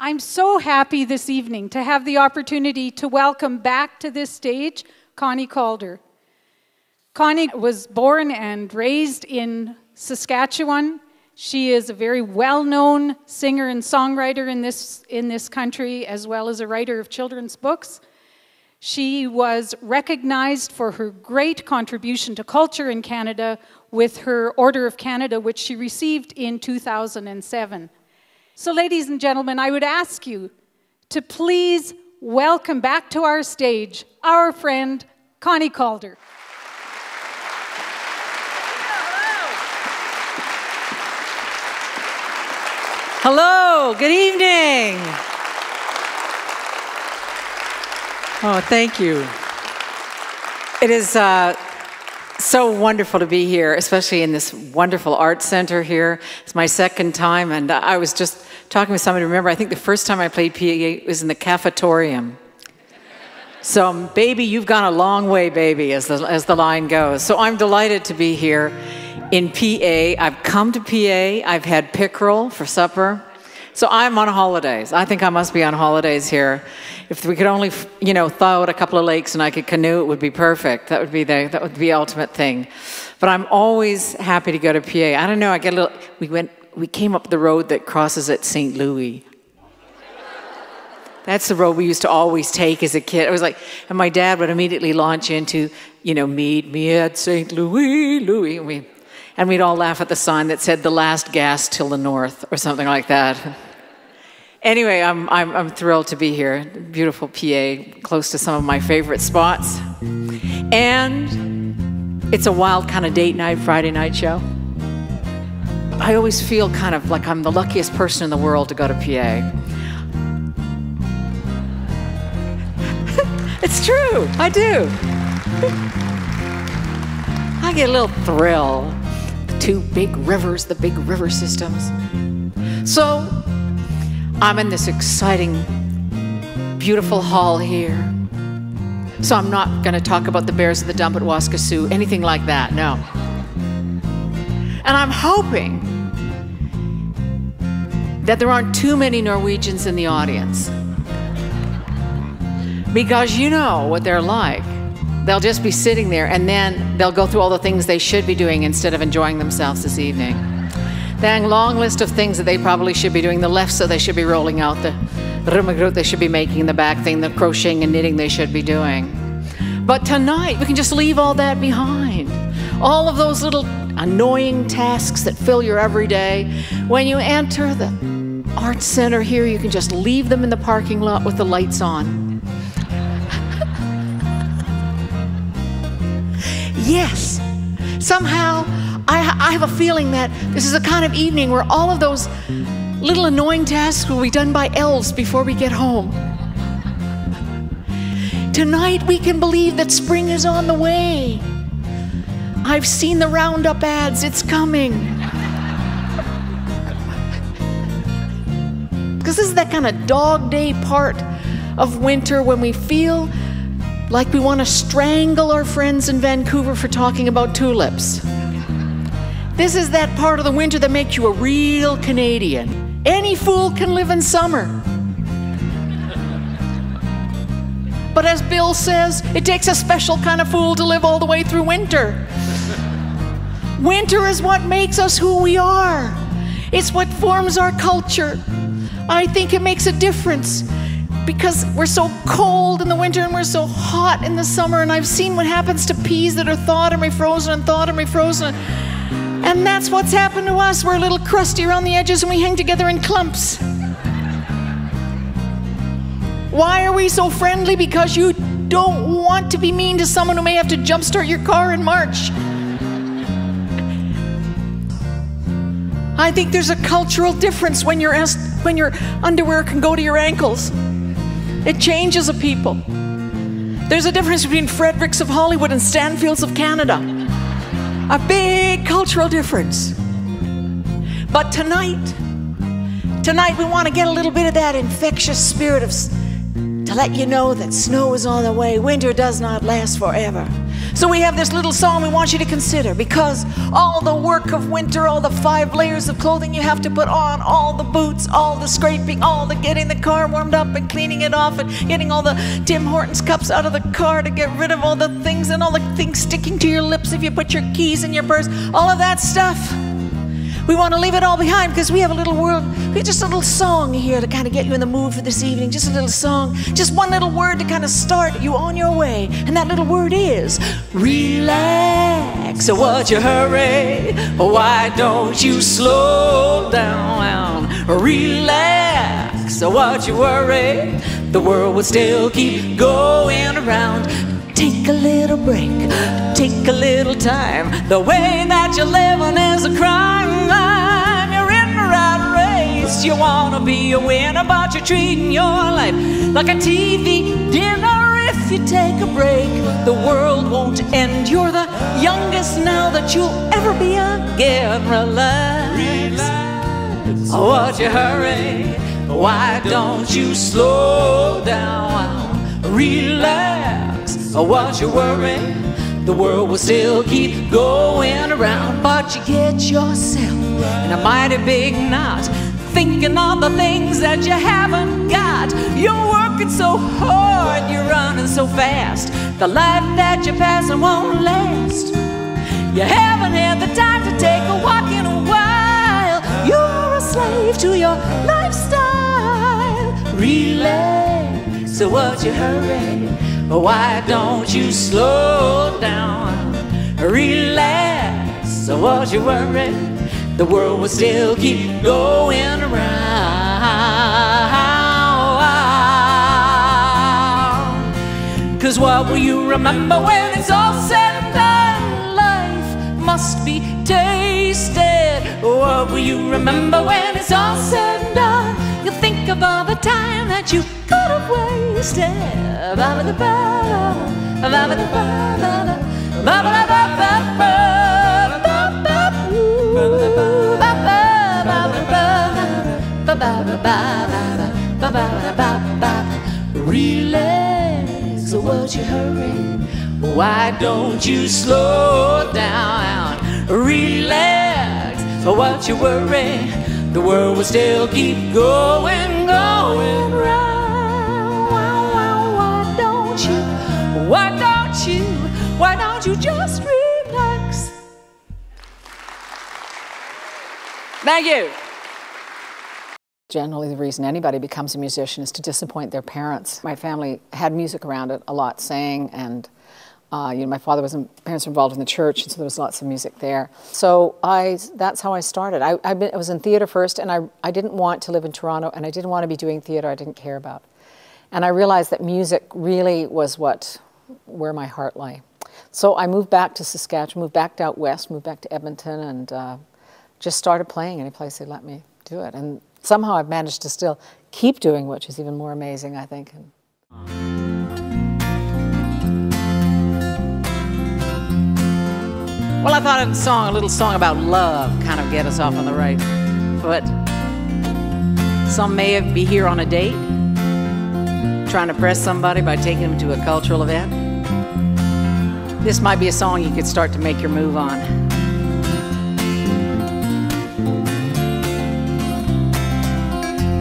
I'm so happy this evening to have the opportunity to welcome back to this stage Connie Kaldor. Connie was born and raised in Saskatchewan. She is a very well-known singer and songwriter in this country, as well as a writer of children's books. She was recognized for her great contribution to culture in Canada with her Order of Canada, which she received in 2007. So, ladies and gentlemen, I would ask you to please welcome back to our stage our friend, Connie Kaldor. Hello, good evening. Oh, thank you. It is so wonderful to be here, especially in this wonderful art center here. It's my second time, and I was just talking with somebody. Remember, I think the first time I played PA was in the cafetorium. So, baby, you've gone a long way, baby, as the line goes. So I'm delighted to be here in PA. I've come to PA. I've had pickerel for supper. So I'm on holidays. I think I must be on holidays here. If we could only, thaw out a couple of lakes and I could canoe, it would be perfect. That would be the ultimate thing. But I'm always happy to go to PA. I don't know, I get a little, we came up the road that crosses at St. Louis. That's the road we used to always take as a kid. It was like, and my dad would immediately launch into, meet me at St. Louis, and we'd all laugh at the sign that said the last gas till the north or something like that. Anyway, I'm thrilled to be here. Beautiful PA, close to some of my favorite spots. And it's a wild kind of date night, Friday night show. I always feel kind of like I'm the luckiest person in the world to go to PA. It's true, I do. I get a little thrill. Two big rivers, the big river systems. So I'm in this exciting, beautiful hall here. So I'm not going to talk about the bears of the dump at Waskasiu, anything like that, no. And I'm hoping that there aren't too many Norwegians in the audience. Because you know what they're like. They'll just be sitting there, and then they'll go through all the things they should be doing instead of enjoying themselves this evening. That long list of things that they probably should be doing. The left, so they should be rolling out. The rummagrut they should be making. The back thing, the crocheting and knitting they should be doing. But tonight, we can just leave all that behind. All of those little annoying tasks that fill your everyday. When you enter the art center here, you can just leave them in the parking lot with the lights on. Yes, somehow I have a feeling that this is the kind of evening where all of those little annoying tasks will be done by elves before we get home. Tonight we can believe that spring is on the way. I've seen the Roundup ads, it's coming. Because this is that kind of dog day part of winter when we feel like we want to strangle our friends in Vancouver for talking about tulips. This is that part of the winter that makes you a real Canadian. Any fool can live in summer. But as Bill says, it takes a special kind of fool to live all the way through winter. Winter is what makes us who we are. It's what forms our culture. I think it makes a difference. Because we're so cold in the winter and we're so hot in the summer, and I've seen what happens to peas that are thawed and refrozen and thawed and refrozen. And that's what's happened to us. We're a little crusty around the edges and we hang together in clumps. Why are we so friendly? Because you don't want to be mean to someone who may have to jumpstart your car in March. I think there's a cultural difference when your underwear can go to your ankles. It changes a people. There's a difference between Fredericks of Hollywood and Stanfields of Canada. A big cultural difference. But tonight we want to get a little bit of that infectious spirit of to let you know that snow is on the way. Winter does not last forever. So we have this little song we want you to consider, because all the work of winter, all the 5 layers of clothing you have to put on, all the boots, all the scraping, all the getting the car warmed up and cleaning it off and getting all the Tim Hortons cups out of the car to get rid of all the things and all the things sticking to your lips if you put your keys in your purse, all of that stuff. We want to leave it all behind because we have a little world, we have just a little song here to kind of get you in the mood for this evening. Just a little song, just one little word to kind of start you on your way. And that little word is relax. So what's your hurry? Why don't you slow down? Relax. So what's your worry? The world will still keep going around. Take a little break, take a little time. The way that you're living is a crime. You're in the rat race. You want to be a winner, but you're treating your life like a TV dinner. If you take a break, the world won't end. You're the youngest now that you'll ever be again. Relax. Oh, what's your hurry? Why don't you slow down? Relax. Oh, what's your worry? The world will still keep going around, but you get yourself in a mighty big knot, thinking of the things that you haven't got. You're working so hard, you're running so fast. The life that you're passing won't last. You haven't had the time to take a walk in a while. You're a slave to your lifestyle. Relax. So what's your hurry? Why don't you slow down? Relax. So what's your worry? The world will still keep going around. 'Cause what will you remember when it's all said and done? Life must be tasted. What will you remember when it's all said and done? You'll think of all the time that you could have wasted. Relax, so what's your hurry? Why don't you slow down? Relax, so what's your worry? The world will still keep going round. Why don't you just relax? Thank you. Generally, the reason anybody becomes a musician is to disappoint their parents. My family had music around it a lot, sang, and my parents were involved in the church, and so there was lots of music there. So that's how I started. I was in theater first, and I didn't want to live in Toronto, and I didn't want to be doing theater I didn't care about. And I realized that music really was where my heart lay. So I moved back to Saskatchewan, moved back out west, moved back to Edmonton, and just started playing any place they let me do it. And somehow I've managed to still keep doing, which is even more amazing, I think. Well, I thought a little song about love, kind of get us off on the right foot. Some may be here on a date, trying to impress somebody by taking them to a cultural event. This might be a song you could start to make your move on.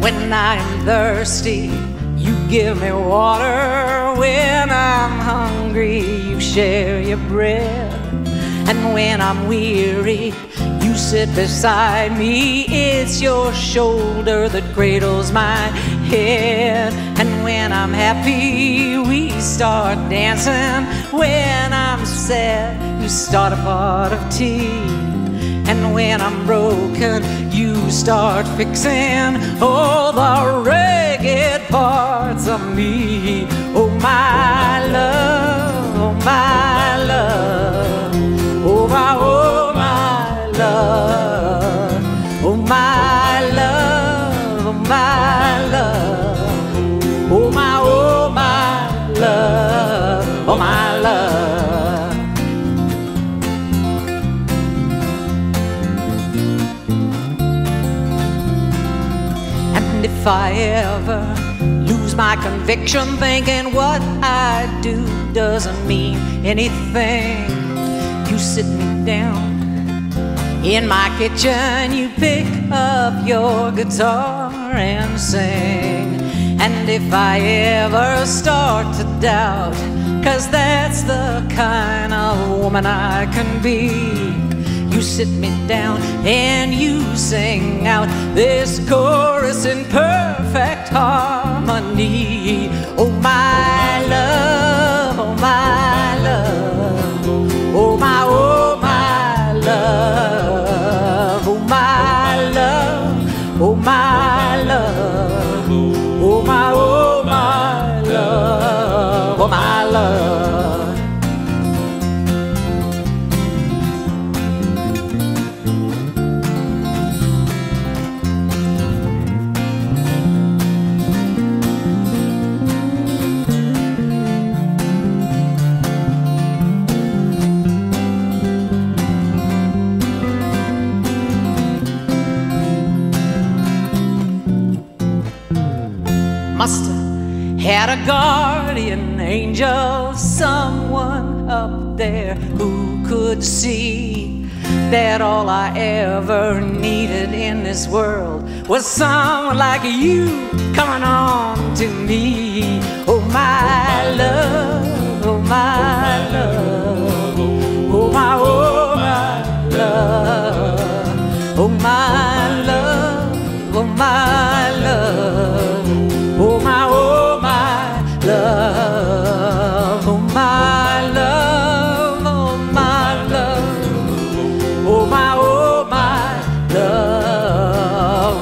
When I'm thirsty, you give me water. When I'm hungry, you share your bread. And when I'm weary, you sit beside me. It's your shoulder that cradles my head. And when I'm happy, we start dancing. When I'm sad, you start a pot of tea. And when I'm broken, you start fixing all the ragged parts of me. Oh my love, oh my love, oh my love, oh my love, oh my love, oh my love, oh my love. And if I ever lose lose my conviction, thinking what I do doesn't mean anything. You sit me down in my kitchen, you pick up your guitar and sing. And if I ever start to doubt, 'cause that's the kind of woman I can be, you sit me down and you sing out this chorus in perfect harmony. Oh my love, oh my love, oh my love, oh my love, oh my love, oh my love, oh my love. Must have had a guardian angel, someone up there who could see that all I ever needed in this world was someone like you coming on to me. Oh my love, oh my love, oh my love, oh my love, oh my love. Oh my love, oh my love, oh my love, oh my love,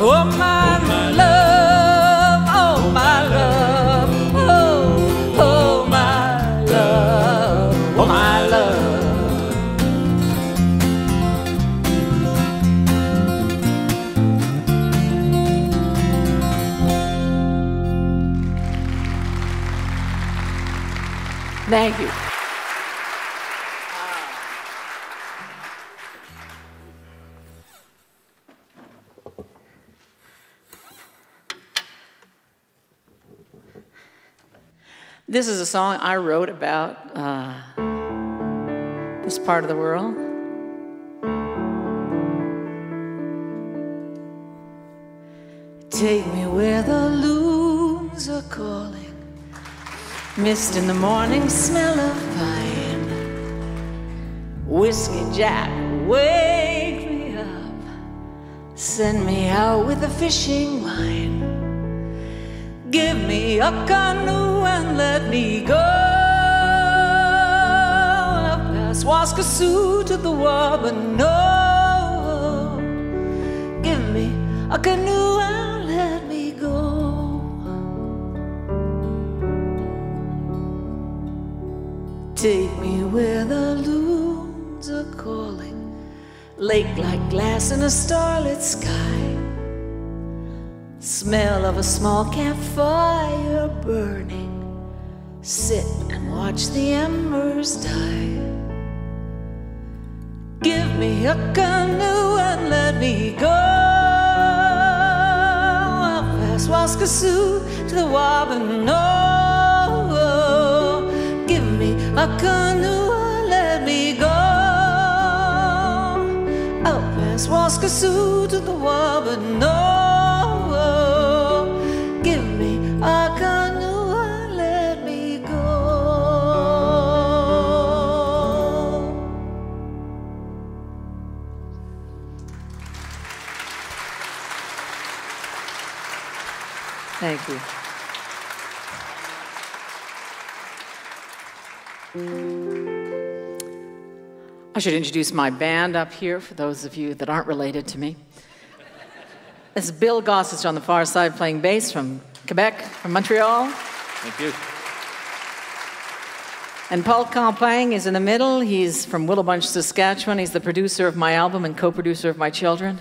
oh my love, oh my love, oh my love, oh my love. Thank you. This is a song I wrote about this part of the world. Take me where the loons are calling. Mist in the morning, smell of pine. Whiskey Jack, wake me up. Send me out with a fishing line. Give me a canoe and let me go up past Waskasoo to the Wabano. Give me a canoe and let me go. Take me where the loons are calling. Lake like glass in a starlit sky. Smell of a small campfire burning. Sit and watch the embers die. Give me a canoe and let me go up past Waskasoo to the Wabano. Give me a canoe and let me go out past Waskasoo to the Wabano. Give me a canoe and let me go. Thank you. I should introduce my band up here for those of you that aren't related to me. This is Bill Gossage on the far side playing bass from Quebec, from Montreal. Thank you. And Paul Campagne is in the middle. He's from Willowbunch, Saskatchewan. He's the producer of my album and co-producer of my children.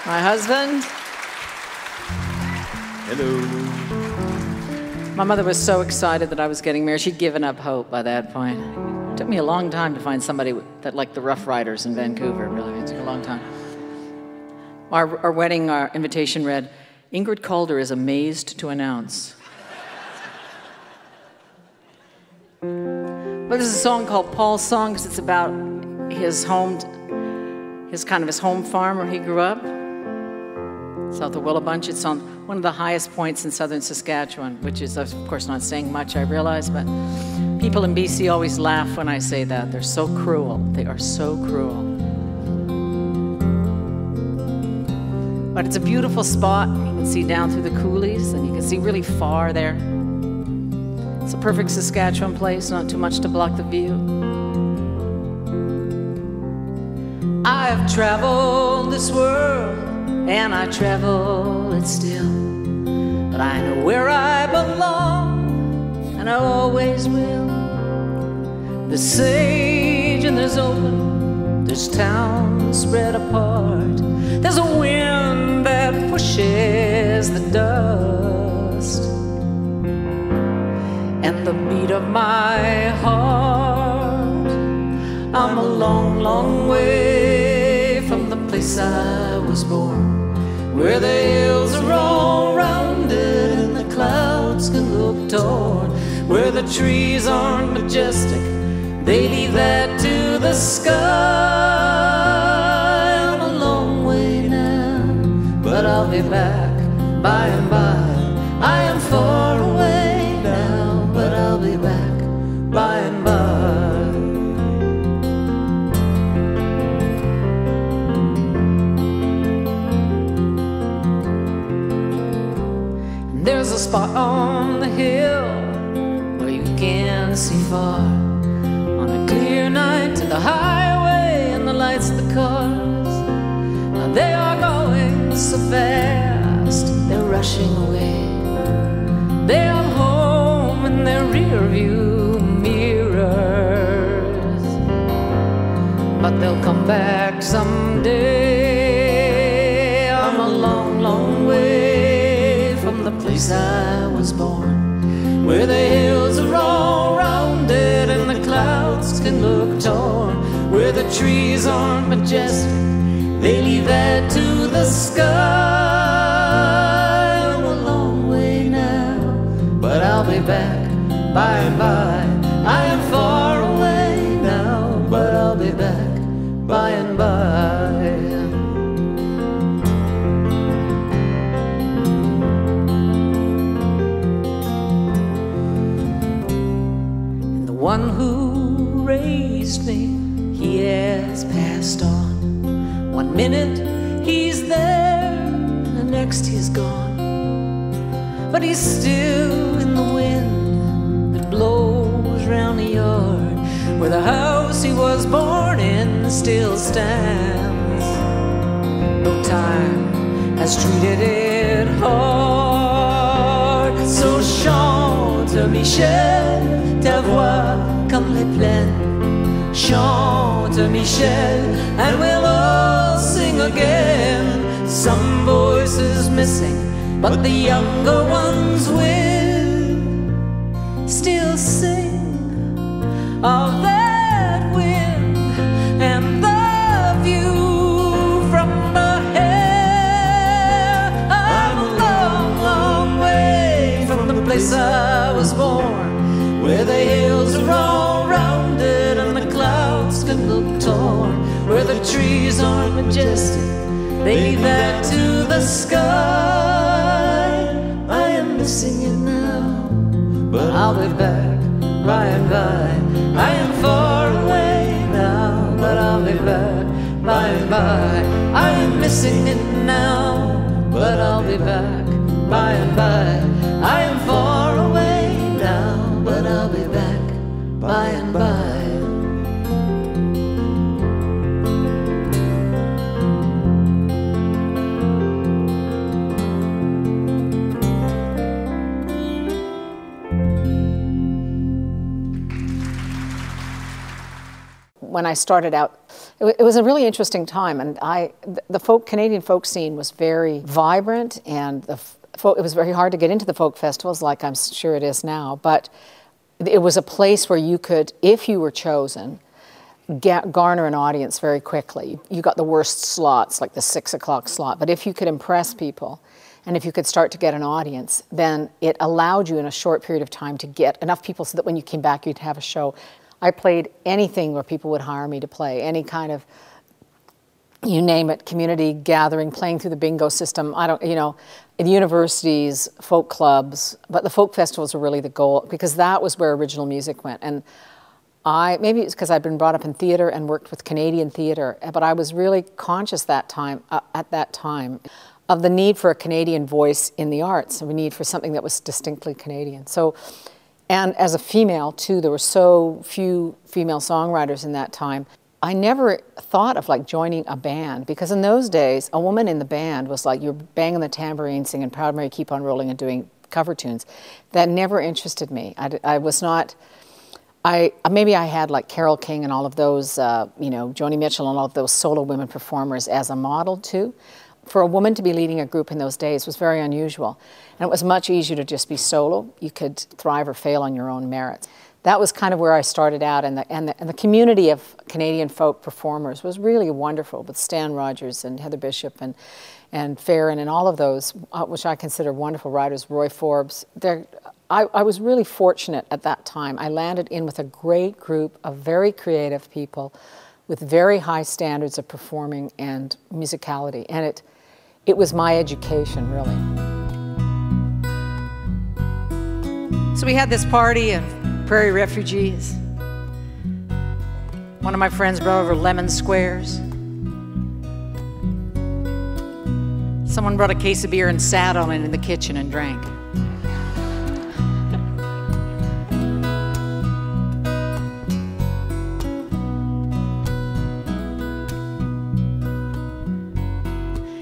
My husband. Hello. My mother was so excited that I was getting married. She'd given up hope by that point. It took me a long time to find somebody that liked the Rough Riders in Vancouver, really. It took a long time. Our wedding, our invitation read, Ingrid Kaldor is amazed to announce. But this is a song called Paul's Song, because it's about his home farm where he grew up, south of Willabunch. It's on one of the highest points in southern Saskatchewan, which is, of course, not saying much, I realize, but people in BC always laugh when I say that. They're so cruel. They are so cruel. But it's a beautiful spot. You can see down through the coulees, and you can see really far there. It's a perfect Saskatchewan place, not too much to block the view. I've traveled this world, and I travel it still, but I know where I belong, and I always will. There's sage and there's open, there's towns spread apart, there's a wind that pushes the dust, and the beat of my heart. I'm a long, long way from the place I was born, where the hills are all rounded and the clouds can look torn, where the trees aren't majestic, they leave that to the sky. I'm a long way now, but I'll be back by and by. I am far away now, but I'll be back by and by. There's a spot on the hill where you can see far, on a clear night, to the highway and the lights of the cars. Now they are going so fast, they're rushing away. They are home in their rear view mirrors, but they'll come back someday. I'm a long, long way from the place I was born, where the hills are all rounded and the clouds can look torn, where the trees aren't majestic, they leave that to the sky. I'm a long way now, but I'll be back by and by. I am far away now, but I'll be back by and by. One who raised me, he has passed on. 1 minute he's there, the next he's gone, but he's still in the wind that blows round the yard, where the house he was born in still stands. No time has treated it hard, so chante Michel, ta voix comme les plaines. Chante Michel, and we'll all sing again. Some voices missing, but the younger ones will still sing of that wind and the view from the hill. I'm a long, long way from the place I was born, where the hills are all rounded and the clouds can look torn, where the trees aren't majestic, they leave that to the sky. I am missing you now, but I'll be back by and by. I am far away now, but I'll be back by and by. I am missing it now, but I'll be back by and by. I am far away now, but I'll be back by and by. When I started out, it was a really interesting time, and the Canadian folk scene was very vibrant, and it was very hard to get into the folk festivals, like I'm sure it is now, but it was a place where you could, if you were chosen, garner an audience very quickly. You got the worst slots, like the 6 o'clock slot, but if you could impress people And if you could start to get an audience, then it allowed you in a short period of time to get enough people so that when you came back, you'd have a show. I played anything where people would hire me to play, any kind of, you name it, community gathering, playing through the bingo system. In universities, folk clubs, but the folk festivals were really the goal, because that was where original music went. And maybe it's because I'd been brought up in theatre and worked with Canadian theatre, but I was really conscious at that time of the need for a Canadian voice in the arts, and the need for something that was distinctly Canadian. So, and as a female too, there were so few female songwriters in that time. I never thought of like joining a band, because in those days, a woman in the band was like, you're banging the tambourine, singing Proud Mary, Keep on Rolling, and doing cover tunes. That never interested me. I was not. Maybe I had like Carole King and all of those, Joni Mitchell and all of those solo women performers as a model too. For a woman to be leading a group in those days was very unusual. And it was much easier to just be solo. You could thrive or fail on your own merits. That was kind of where I started out, and the community of Canadian folk performers was really wonderful, with Stan Rogers and Heather Bishop and Farron and all of those, which I consider wonderful writers, Roy Forbes. I was really fortunate at that time. I landed in with a great group of very creative people with very high standards of performing and musicality, and it was my education, really. So we had this party of prairie refugees. One of my friends brought over lemon squares. Someone brought a case of beer and sat on it in the kitchen and drank.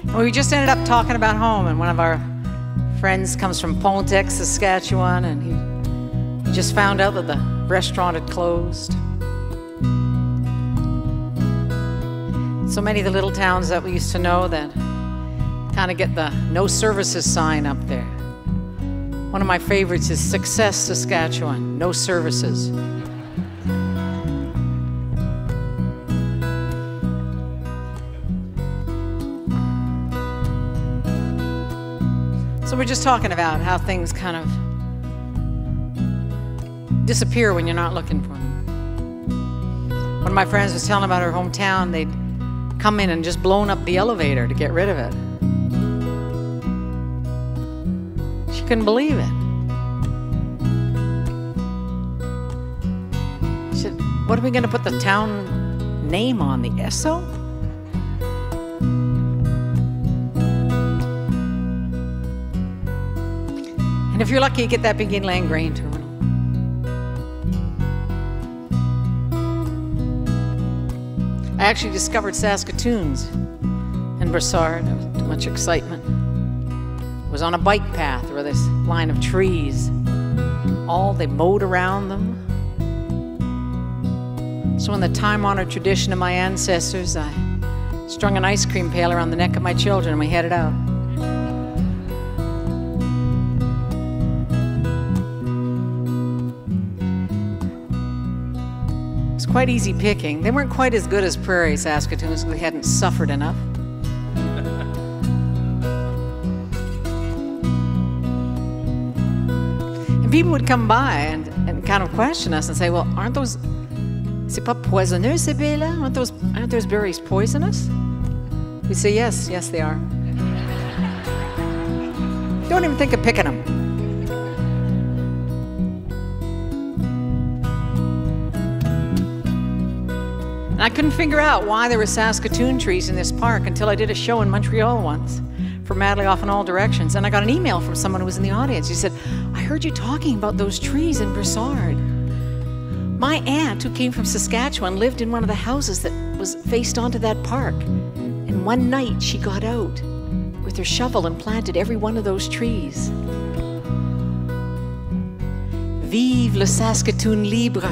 And we just ended up talking about home, and one of our friends comes from Pontiac, Saskatchewan, and he just found out that the restaurant had closed. So many of the little towns that we used to know that kind of get the no services sign up there. One of my favorites is Success, Saskatchewan, no services. So we're just talking about how things kind of disappear when you're not looking for them. One of my friends was telling about her hometown. They'd come in and just blown up the elevator to get rid of it. She couldn't believe it. She said, what are we going to put the town name on, the Esso? And if you're lucky, you get that big inland grain terminal. I actually discovered Saskatoons in Brossard. There was too much excitement. I was on a bike path where this line of trees, they mowed around them. So in the time-honored tradition of my ancestors, I strung an ice cream pail around the neck of my children and we headed out. Quite easy picking. They weren't quite as good as prairie Saskatoons because they hadn't suffered enough. And people would come by and kind of question us and say, well, aren't those, c'est pas poisonneux ces baies-là? Aren't those berries poisonous? We'd say, yes, they are. Don't even think of picking them. I couldn't figure out why there were Saskatoon trees in this park until I did a show in Montreal once for Madly Off in All Directions. And I got an email from someone who was in the audience. He said, I heard you talking about those trees in Brossard. My aunt, who came from Saskatchewan, lived in one of the houses that was faced onto that park. And one night she got out with her shovel and planted every one of those trees. Vive le Saskatoon libre.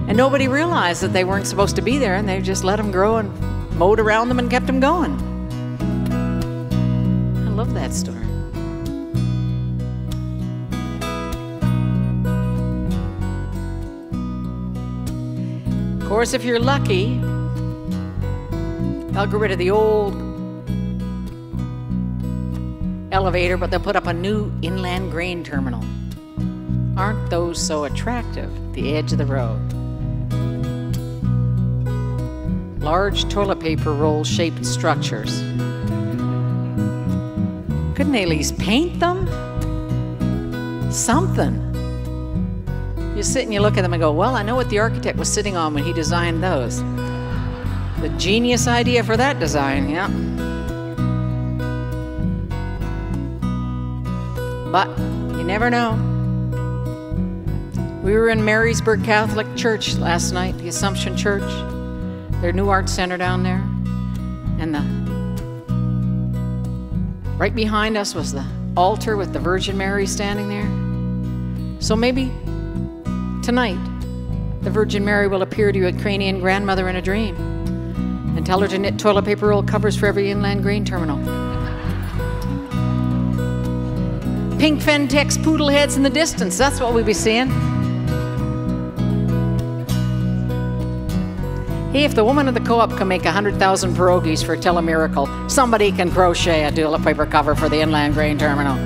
And nobody realized that they weren't supposed to be there, and they just let them grow and mowed around them and kept them going. I love that story. Of course, if you're lucky, they'll get rid of the old elevator, but they'll put up a new inland grain terminal. Aren't those so attractive, the edge of the road? Large toilet paper roll-shaped structures. Couldn't they at least paint them? Something. You sit and you look at them and go, well, I know what the architect was sitting on when he designed those. The genius idea for that design, yeah. But you never know. We were in Marysburg Catholic Church last night, the Assumption Church, their new art center down there. And right behind us was the altar with the Virgin Mary standing there. So maybe tonight, the Virgin Mary will appear to your Ukrainian grandmother in a dream and tell her to knit toilet paper roll covers for every inland grain terminal. Pink Fentex poodle heads in the distance, that's what we'll be seeing. Hey, if the woman at the co-op can make 100,000 pierogies for Telemiracle, somebody can crochet a toilet paper cover for the inland grain terminal.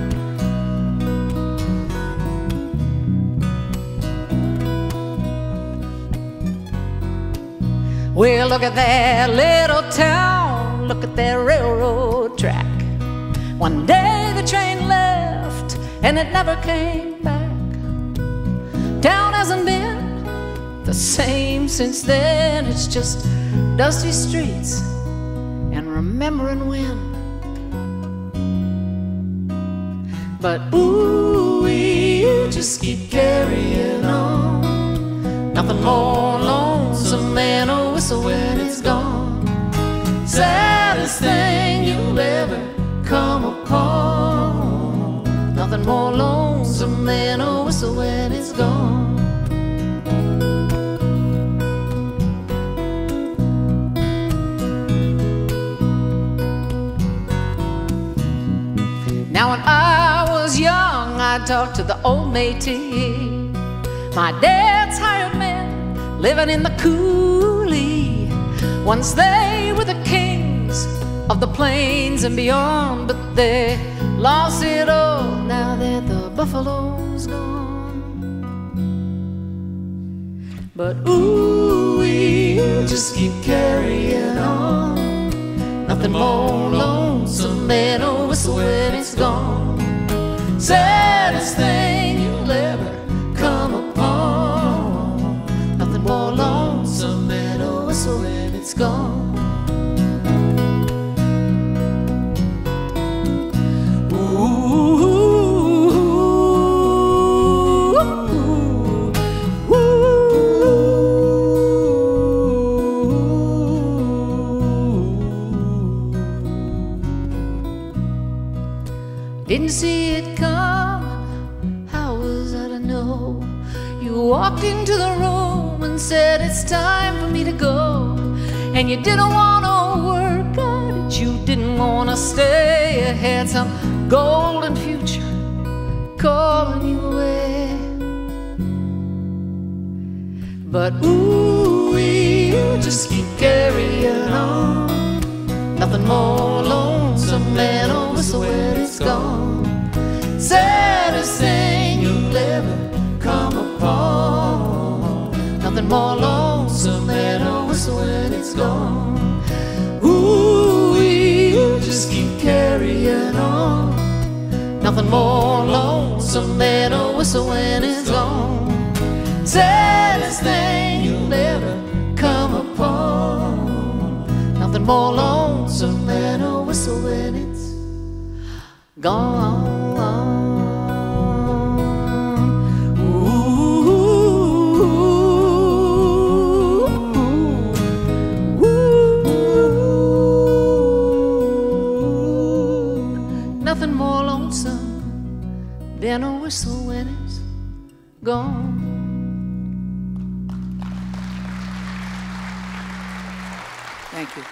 Well, look at that little town, look at that railroad track. One day the train left and it never came back. Town hasn't been the same since then. It's just dusty streets and remembering when. But ooh, you just keep carrying on. Nothing more lonesome than a whistle when it's gone. Saddest thing you'll ever come upon. Nothing more lonesome than a whistle when it's gone. Now when I was young, I talked to the old métis. My dad's hired men living in the coulee. Once they were the kings of the plains and beyond, but they lost it all now that the buffalo's gone. But ooh, you just keep carrying on. Nothing more lonesome than a whistle when it's gone. Saddest thing you'll ever come upon. Nothing more lonesome than a whistle when it's gone. Didn't see it coming, how was I to know? You walked into the room and said it's time for me to go. And you didn't want to work on it, you didn't want to stay. You had some golden future calling you away. But ooh, you just keep carrying on. Nothing more lonesome than a whistle when it's gone. Saddest thing you'll ever come upon. Nothing more lonesome than a whistle when it's gone. Ooh, you just keep carrying on. Nothing more lonesome than a whistle when it's gone. Saddest thing you'll ever come upon. Nothing more lonesome than a whistle when it's gone. Nothing more lonesome than a whistle when it's gone. Thank you.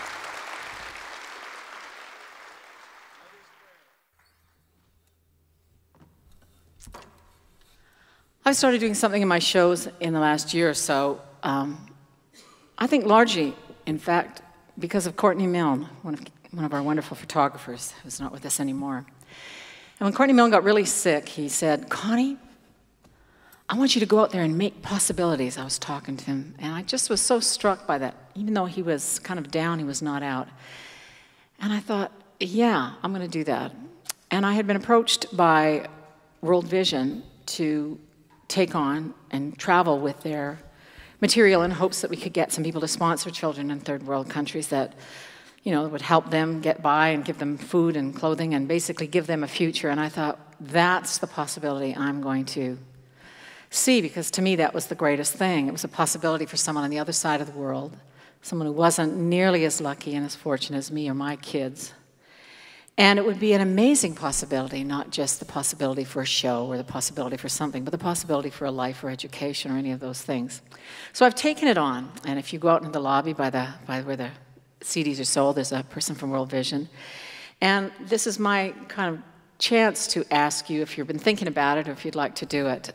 I've started doing something in my shows in the last year or so. I think largely, in fact, because of Courtney Milne, one of our wonderful photographers who's not with us anymore. And when Courtney Milne got really sick, he said, Connie, I want you to go out there and make possibilities. I was talking to him, and I just was so struck by that. Even though he was kind of down, he was not out. And I thought, yeah, I'm going to do that. And I had been approached by World Vision to take on and travel with their material in hopes that we could get some people to sponsor children in third world countries that, you know, would help them get by and give them food and clothing and basically give them a future. And I thought, that's the possibility I'm going to see, because to me that was the greatest thing. It was a possibility for someone on the other side of the world, someone who wasn't nearly as lucky and as fortunate as me or my kids. And it would be an amazing possibility, not just the possibility for a show or the possibility for something, but the possibility for a life or education or any of those things. So I've taken it on, and if you go out into the lobby by where the CDs are sold, there's a person from World Vision. And this is my kind of chance to ask you, if you've been thinking about it or if you'd like to do it,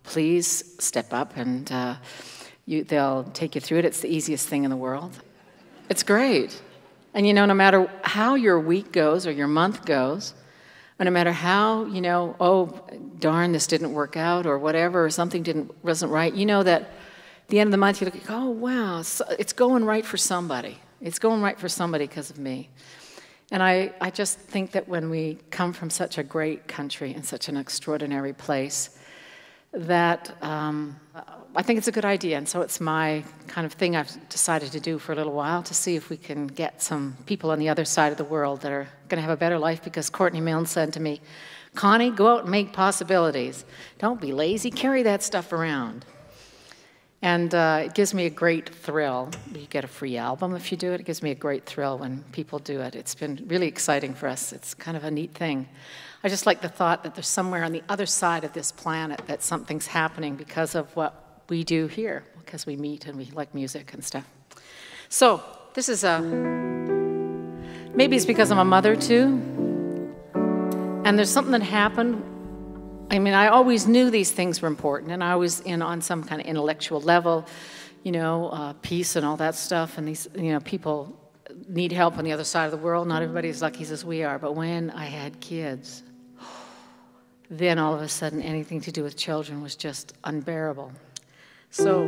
please step up and they'll take you through it. It's the easiest thing in the world. It's great. And you know, no matter how your week goes or your month goes, or no matter how, you know, oh, darn, this didn't work out or whatever, or something wasn't right, you know that at the end of the month you look, oh, wow, it's going right for somebody. It's going right for somebody because of me. And I just think that when we come from such a great country and such an extraordinary place, that I think it's a good idea. And so it's my kind of thing I've decided to do for a little while, to see if we can get some people on the other side of the world that are going to have a better life, because Courtney Milne said to me, Connie, go out and make possibilities. Don't be lazy, carry that stuff around. And it gives me a great thrill. You get a free album if you do it. It gives me a great thrill when people do it. It's been really exciting for us. It's kind of a neat thing. I just like the thought that there's somewhere on the other side of this planet that something's happening because of what we do here, because we meet and we like music and stuff. So this is maybe it's because I'm a mother too. And there's something that happened. I mean, I always knew these things were important, and I was on some kind of intellectual level, you know, peace and all that stuff, and these, you know, people need help on the other side of the world. Not everybody as lucky as we are, but when I had kids, then all of a sudden anything to do with children was just unbearable. So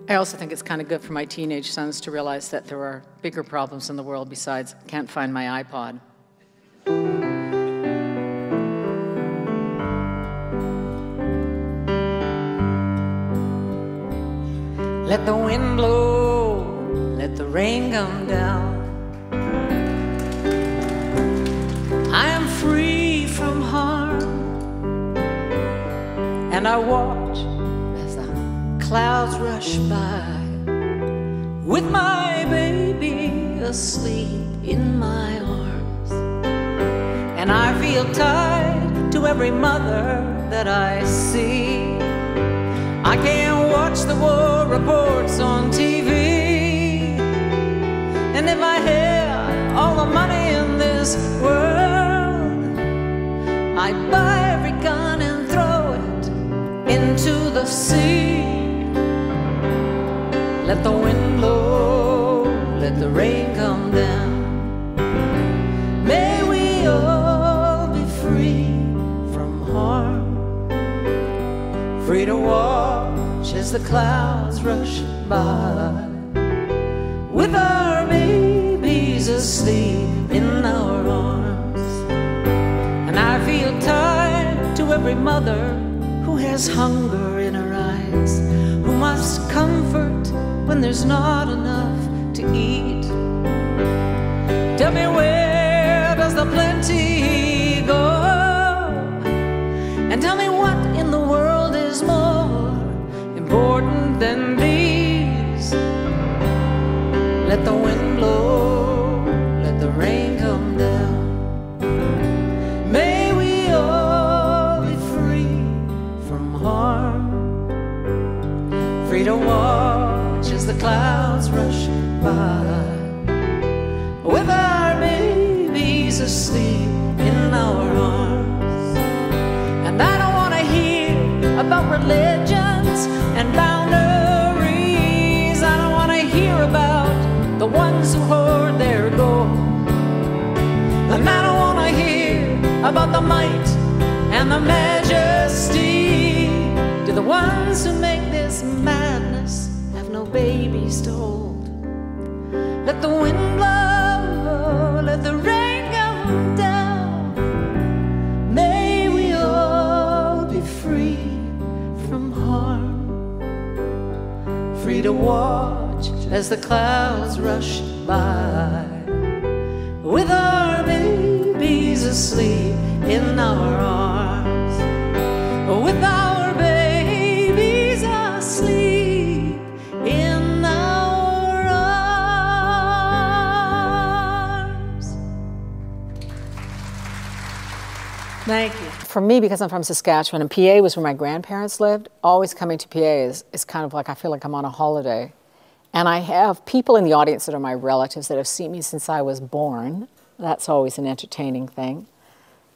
I also think it's kind of good for my teenage sons to realize that there are bigger problems in the world besides can't find my iPod. Let the wind blow, let the rain come down. I am free from harm, and I watch as the clouds rush by, with my baby asleep in my arms. And I feel tied to every mother that I see. I can't watch the war reports on TV. And if I had all the money in this world, I'd buy every gun and throw it into the sea. Let the wind blow, let the rain come down. May we all be free from harm, free to watch as the clouds rush by, with our babies asleep in our arms. And I feel tied to every mother who has hunger in her eyes, who must comfort when there's not enough to eat. Tell me, where does the plenty go? And tell me, what in the world is more important than these? Let the wind blow, let the rain come down. May we all be free from harm, free to watch as the clouds rush by, with our babies asleep in our arms. And I don't want to hear about religions and boundaries. I don't want to hear about about the might and the majesty. Do the ones who make this madness have no babies to hold? Let the wind blow, let the rain come down. May we all be free from harm, free to watch as the clouds rush by, with our babies asleep in our arms, with our babies asleep in our arms. Thank you. For me, because I'm from Saskatchewan, and PA was where my grandparents lived, always coming to PA is kind of like, I feel like I'm on a holiday. And I have people in the audience that are my relatives that have seen me since I was born. That's always an entertaining thing.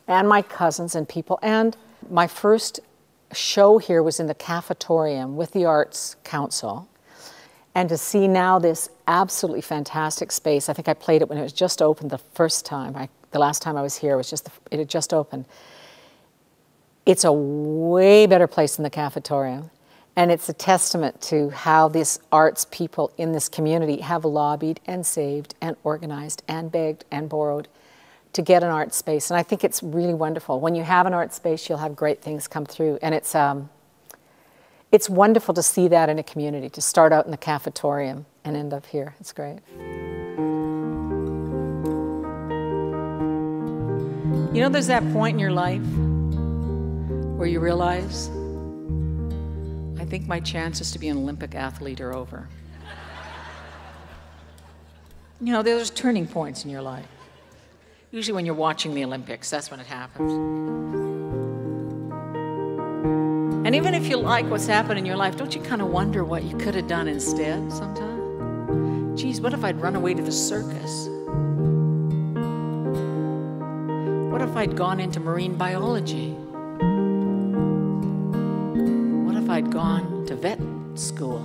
And my cousins and people. And my first show here was in the cafetorium with the Arts Council. And to see now this absolutely fantastic space, I think I played it when it was just opened the first time. The last time I was here, it had just opened. It's a way better place than the cafetorium. And it's a testament to how these arts people in this community have lobbied and saved and organized and begged and borrowed to get an art space. And I think it's really wonderful. When you have an art space, you'll have great things come through. And it's wonderful to see that in a community, to start out in the cafetorium and end up here. It's great. You know, there's that point in your life where you realize, I think my chances to be an Olympic athlete are over. You know, there's turning points in your life. Usually when you're watching the Olympics, that's when it happens. And even if you like what's happened in your life, don't you kind of wonder what you could have done instead sometimes? Geez, what if I'd run away to the circus? What if I'd gone into marine biology? What if I'd gone to vet school?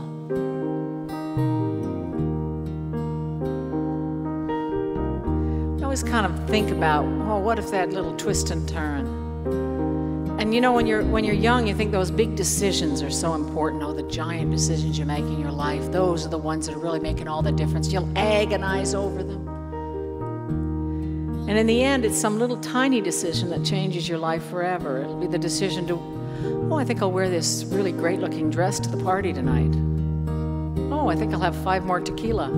I always kind of think about, oh, what if that little twist and turn? And you know, when you're young, you think those big decisions are so important. Oh, the giant decisions you make in your life, those are the ones that are really making all the difference. You'll agonize over them. And in the end, it's some little tiny decision that changes your life forever. It'll be the decision to, oh, I think I'll wear this really great-looking dress to the party tonight. Oh, I think I'll have 5 more tequila.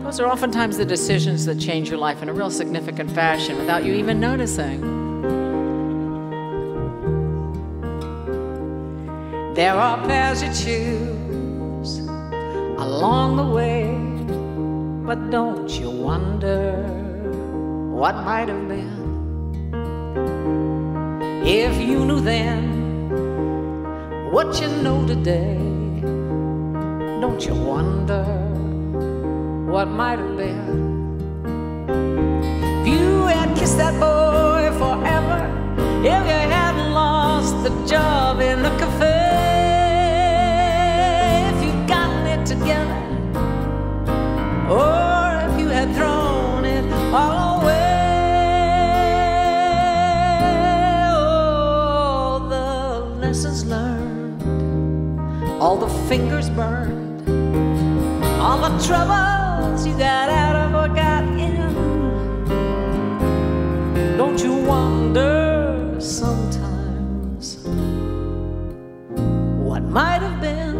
Those are oftentimes the decisions that change your life in a real significant fashion without you even noticing. There are paths you choose along the way, but don't you wonder what might have been if you knew then what you know today? Don't you wonder what might have been if you had kissed that boy forever, if you hadn't lost the job in the cafe, if you'd gotten it together, or if you had thrown it all away. Oh, the lessons learned, all the fingers burned, all the troubles you got out of or got in. Don't you wonder sometimes what might have been?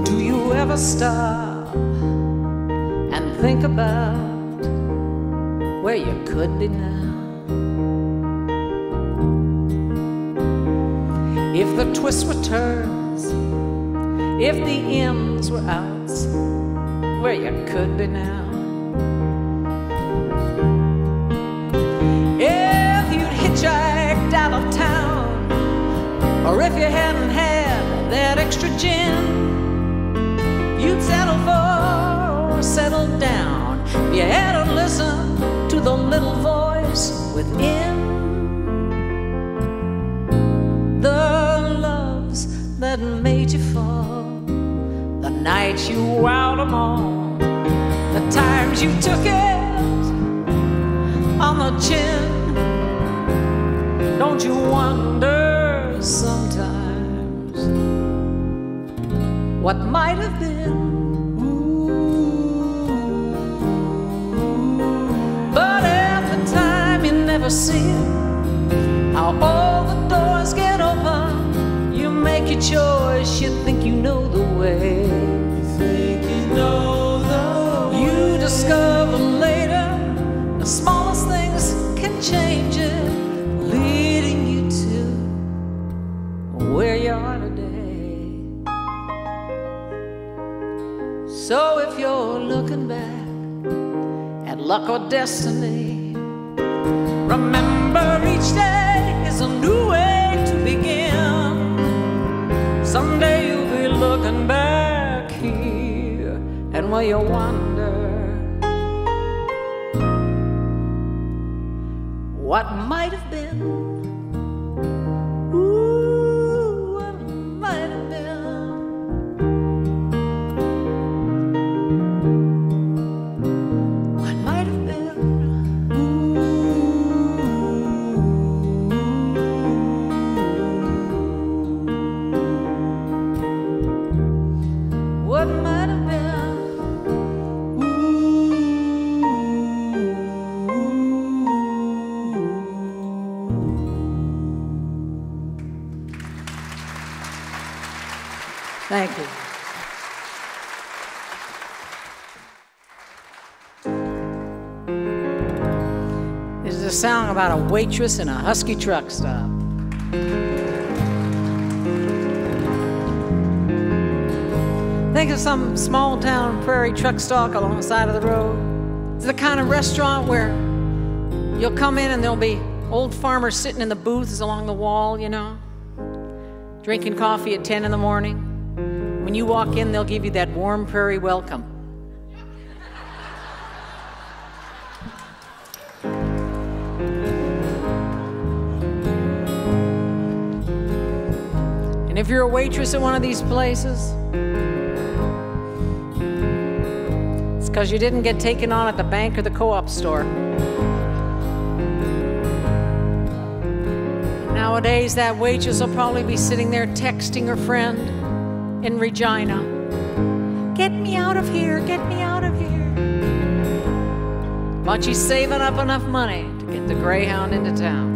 Do you ever stop and think about where you could be now? If the twists were turns, if the ins were outs, where you could be now. If you'd hitchhiked out of town, or if you hadn't had that extra gin, you'd settle for or settle down. You had to listen to the little voice within. The love that made you fall, the nights you wowed them all, the times you took it on the chin. Don't you wonder sometimes what might have been? But at the time you never see it, how all the doors get open. You make your choice, you think you know the way. You think you know the way. You discover later the smallest things can change it, leading you to where you are today. So if you're looking back at luck or destiny, remember each day is a new way to begin. Someday you'll be looking back here, and will you wonder what might have been? Ooh, what might have been? What might have been? What might have been? Thank you. This is a song about a waitress in a husky truck stop. Think of some small town prairie truck stop along the side of the road. It's the kind of restaurant where you'll come in and there'll be old farmers sitting in the booths along the wall, you know, drinking coffee at 10 in the morning. When you walk in, they'll give you that warm prairie welcome. And if you're a waitress at one of these places, it's because you didn't get taken on at the bank or the co-op store. Nowadays, that waitress will probably be sitting there texting her friend in Regina. Get me out of here, get me out of here. But she's saving up enough money to get the Greyhound into town.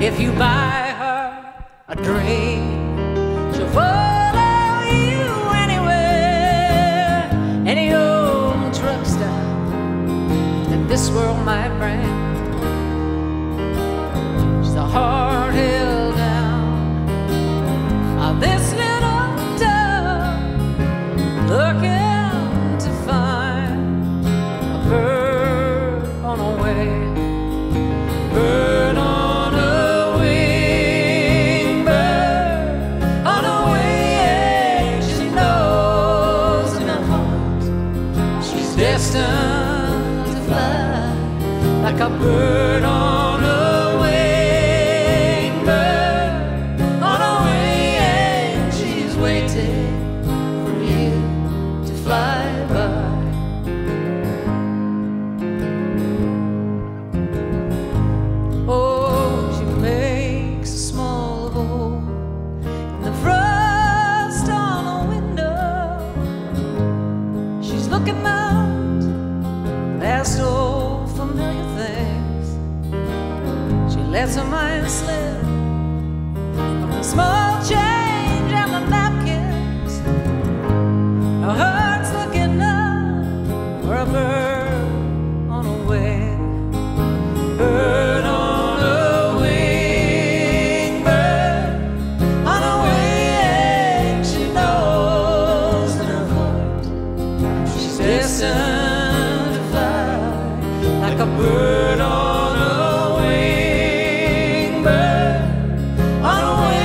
If you buy her a drink, she'll follow you anywhere, any old truck stop that this world might bring. She's a hard hill down of this little town, looking to find a bird on a wing, bird on a wing, bird on a wing. She knows in her heart she's destined to fly like a bird on a wing, bird on a wing. She's waiting for you to fly by. Oh, she makes a small hole in the frost on the window. She's looking out past old familiar things. She lets her mind slip from the small change and the napkins. Her heart's looking up for a bird on a wing, bird on a wing, bird on a wing. She knows in her heart she's destined to fly like a bird on a wing, bird on a wing.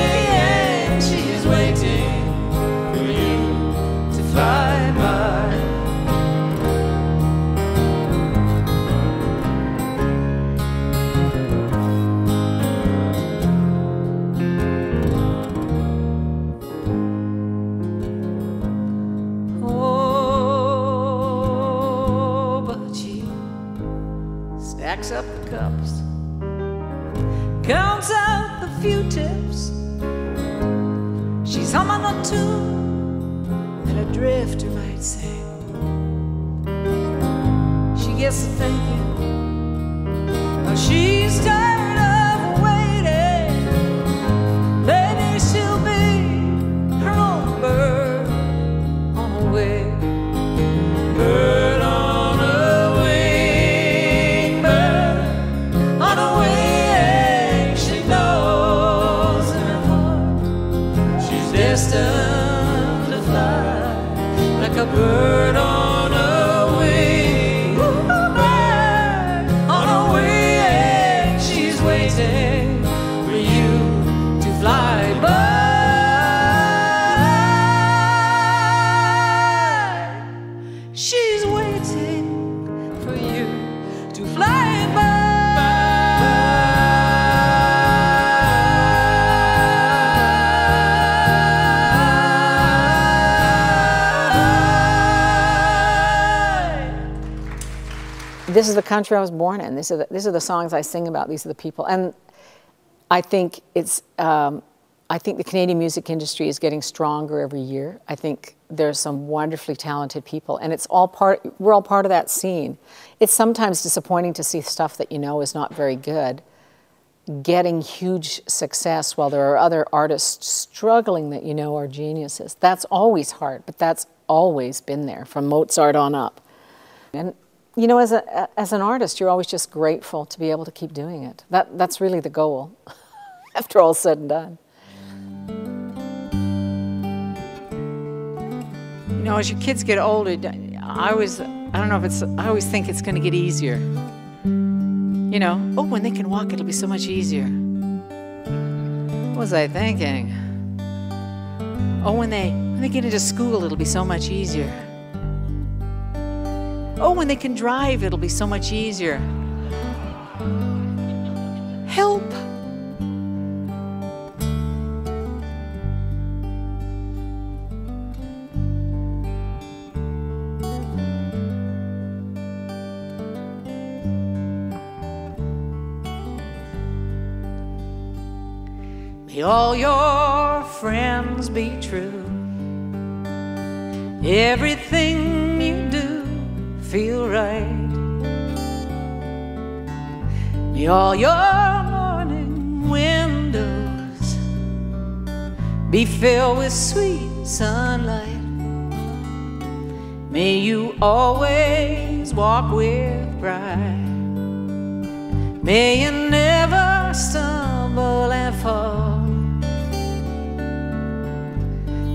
stacks up the cups, counts out the few tips. She's humming a tune that a drifter might sing. She gets to thinking, oh, she's tired of waiting. Maybe she'll be her own bird on her way. Bird on a wing, bird on a wing. She knows in her heart she's destined to fly like a bird on a wing. Bird on a wing. She's waiting for you to fly by. She's waiting for you to fly by. This is the country I was born in. These are the songs I sing about. These are the people. And I think it's, I think the Canadian music industry is getting stronger every year. I think there's some wonderfully talented people, and it's all we're all part of that scene. It's sometimes disappointing to see stuff that you know is not very good getting huge success while there are other artists struggling that you know are geniuses. That's always hard, but that's always been there from Mozart on up. And you know, as an artist, you're always just grateful to be able to keep doing it. That's really the goal, after all's said and done. You know, as your kids get older, I always think it's going to get easier. You know, oh, when they can walk, it'll be so much easier. What was I thinking? Oh, when they get into school, it'll be so much easier. Oh, when they can drive, it'll be so much easier. Help. May all your friends be true. Everything you do feel right. May all your morning windows be filled with sweet sunlight. May you always walk with pride. May you never stumble and fall.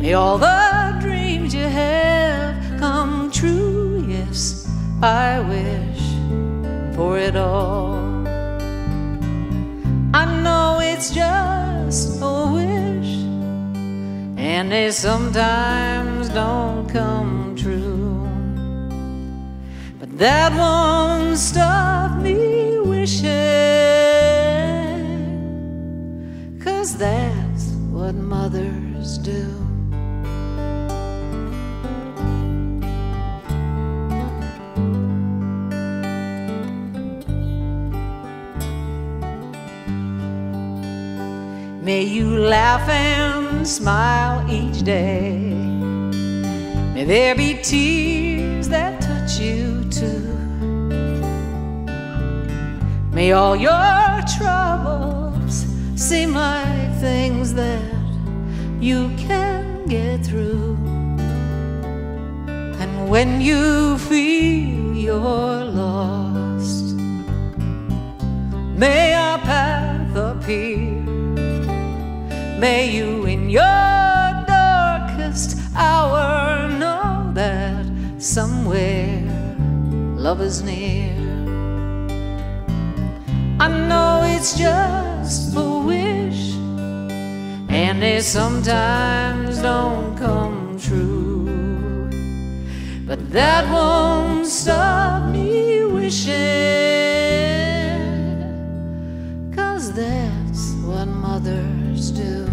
May all the dreams you have come true. Yes, I wish for it all. I know it's just a wish, and they sometimes don't come true, but that won't stop me wishing, 'cause that's what mothers do. May you laugh and smile each day. May there be tears that touch you too. May all your troubles seem like things that you can get through. And when you feel you're lost, may a path appear. May you in your darkest hour know that somewhere love is near. I know it's just a wish, and they sometimes don't come true, but that won't stop me wishing, 'cause that's what mothers do.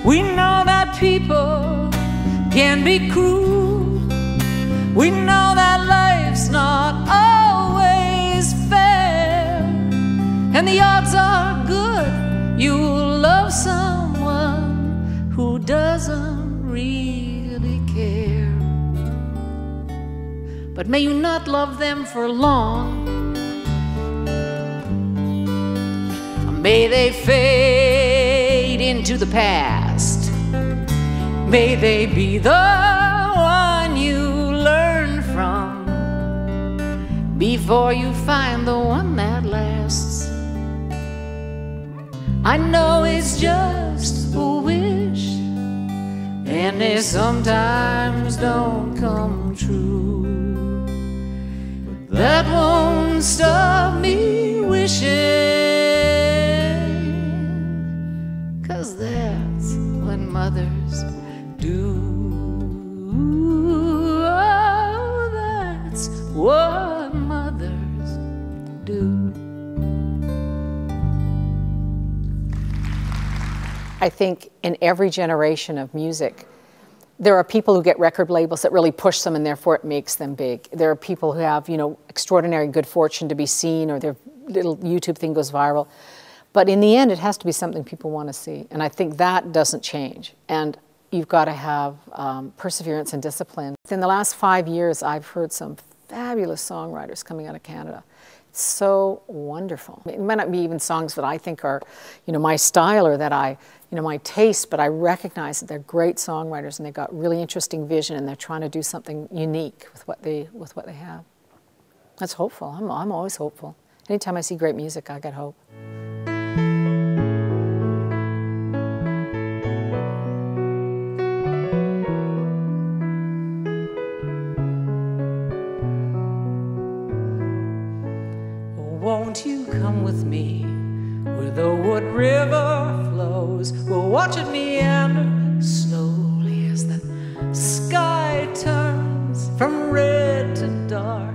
We know that people can be cruel. We know that life's not always fair. and the odds are good you'll love someone who doesn't really care. But may you not love them for long. May they fade into the past. May they be the one you learn from before you find the one that lasts. I know it's just a wish, and they sometimes don't come true. But that won't stop me wishing, 'cause that's what mothers do. Oh, that's what mothers do. I think in every generation of music, there are people who get record labels that really push them and therefore it makes them big. There are people who have, you know, extraordinary good fortune to be seen, or their little YouTube thing goes viral. But in the end, it has to be something people want to see. And I think that doesn't change. And you've got to have perseverance and discipline. In the last 5 years, I've heard some fabulous songwriters coming out of Canada. It's so wonderful. It might not be even songs that I think are, you know, my style or that I, you know, my taste, but I recognize that they're great songwriters and they've got really interesting vision and they're trying to do something unique with what they have. That's hopeful. I'm always hopeful. Anytime I see great music, I get hope. Won't you come with me where the wood river flows? We'll watch it meander slowly as the sky turns from red to dark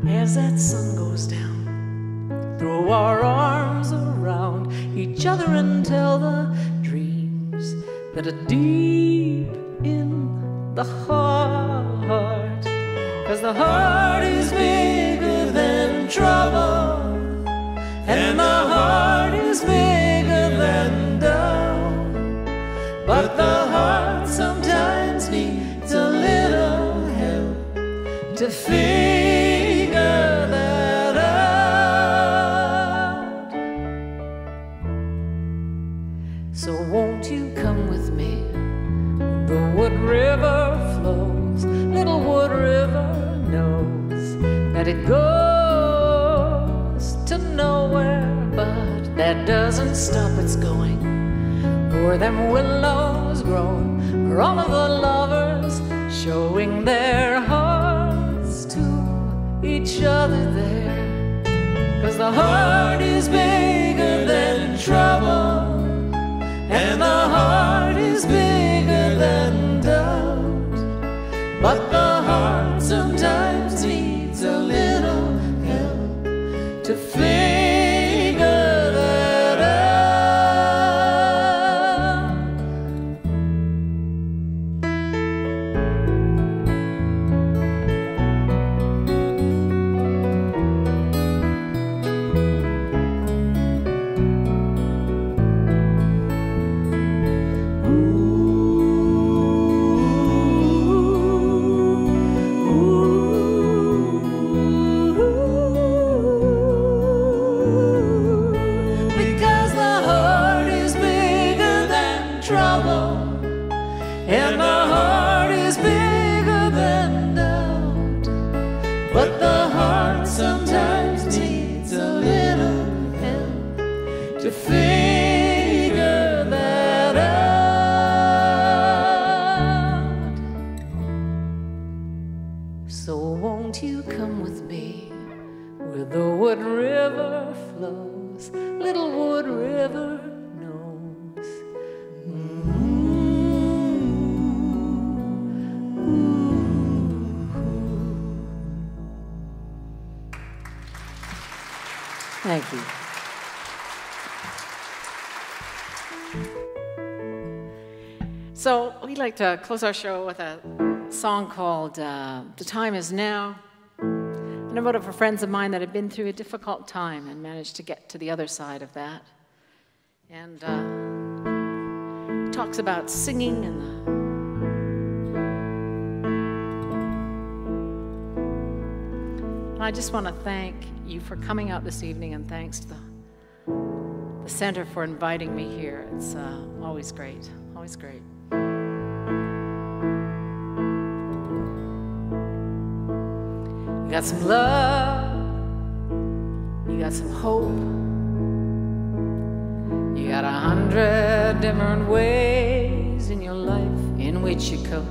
as that sun goes down. Throw our arms around each other and tell the dreams that are deep in the heart. 'Cause the heart is bigger than trouble, and the heart is bigger than doubt. But the heart sometimes needs a little help to figure that out. So won't you come with me? The wood river flows, little wood river knows that it goes to nowhere, but that doesn't stop its going. Where them willows grow, where all of the lovers showing their hearts to each other there. 'Cause the heart is bigger than trouble, and the heart is bigger than doubt. But the heart sometimes needs a little help to figure that out. Because the heart is bigger than trouble, and the heart is bigger than doubt. But the heart sometimes needs a little help to figure that out. So won't you come with me where the wood river flows, little wood river knows. Thank you. So we'd like to close our show with a song called The Time Is Now. And I wrote it for friends of mine that had been through a difficult time and managed to get to the other side of that. And it talks about singing and I just want to thank you for coming out this evening, and thanks to the Centre for inviting me here. It's always great, always great. You got some love, you got some hope, you got 100 different ways in your life in which you cope.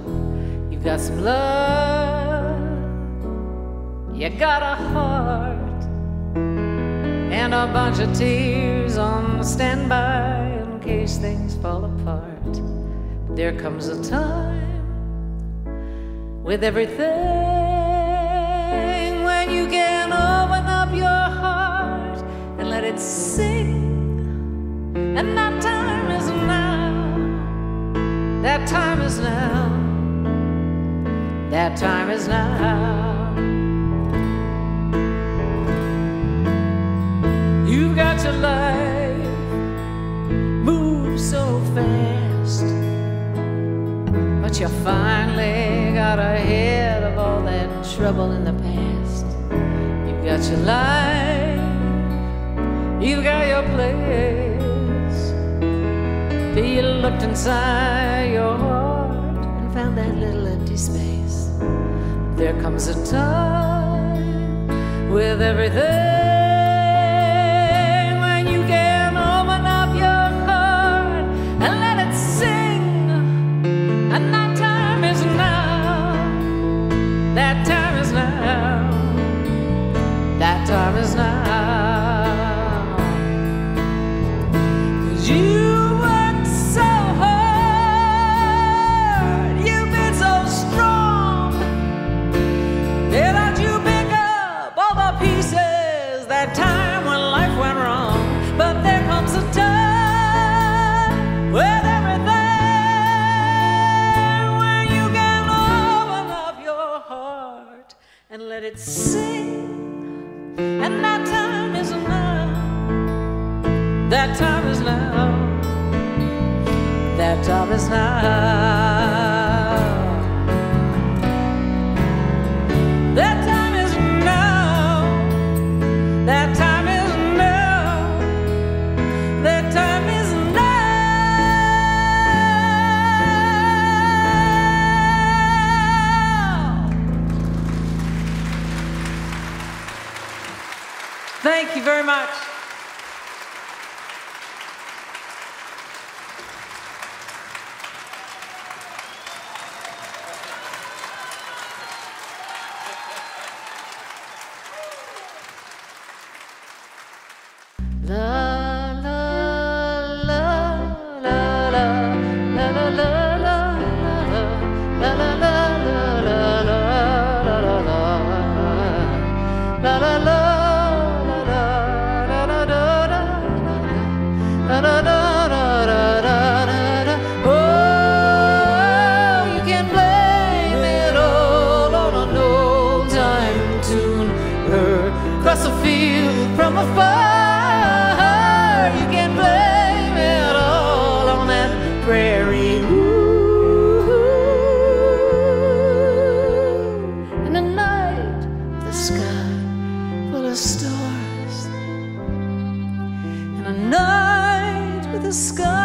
You've got some love, you got a heart, and a bunch of tears on standby in case things fall apart. But there comes a time with everything when you can open up your heart and let it sing. And that time is now. That time is now. That time is now. You've got your life, move so fast, but you finally got ahead of all that trouble in the past. You've got your life, you've got your place. Till you looked inside your heart and found that little empty space. There comes a time with everything when you can open up your heart and let it sing. And that time is now. That time is now. That time is now. 'Cause you worked so hard, you've been so strong. Yeah, that you pick up all the pieces that time when life went wrong. But there comes a time with everything when you can open up your heart and let it sing. And that time is now. That time is now. That time is now. That time is now. That time is now. That time is now. Thank you very much. La la la la la la la la la la la la across the field from afar. You can blame it all on that prairie. Ooh. And a night with the sky full of stars. And a night with the sky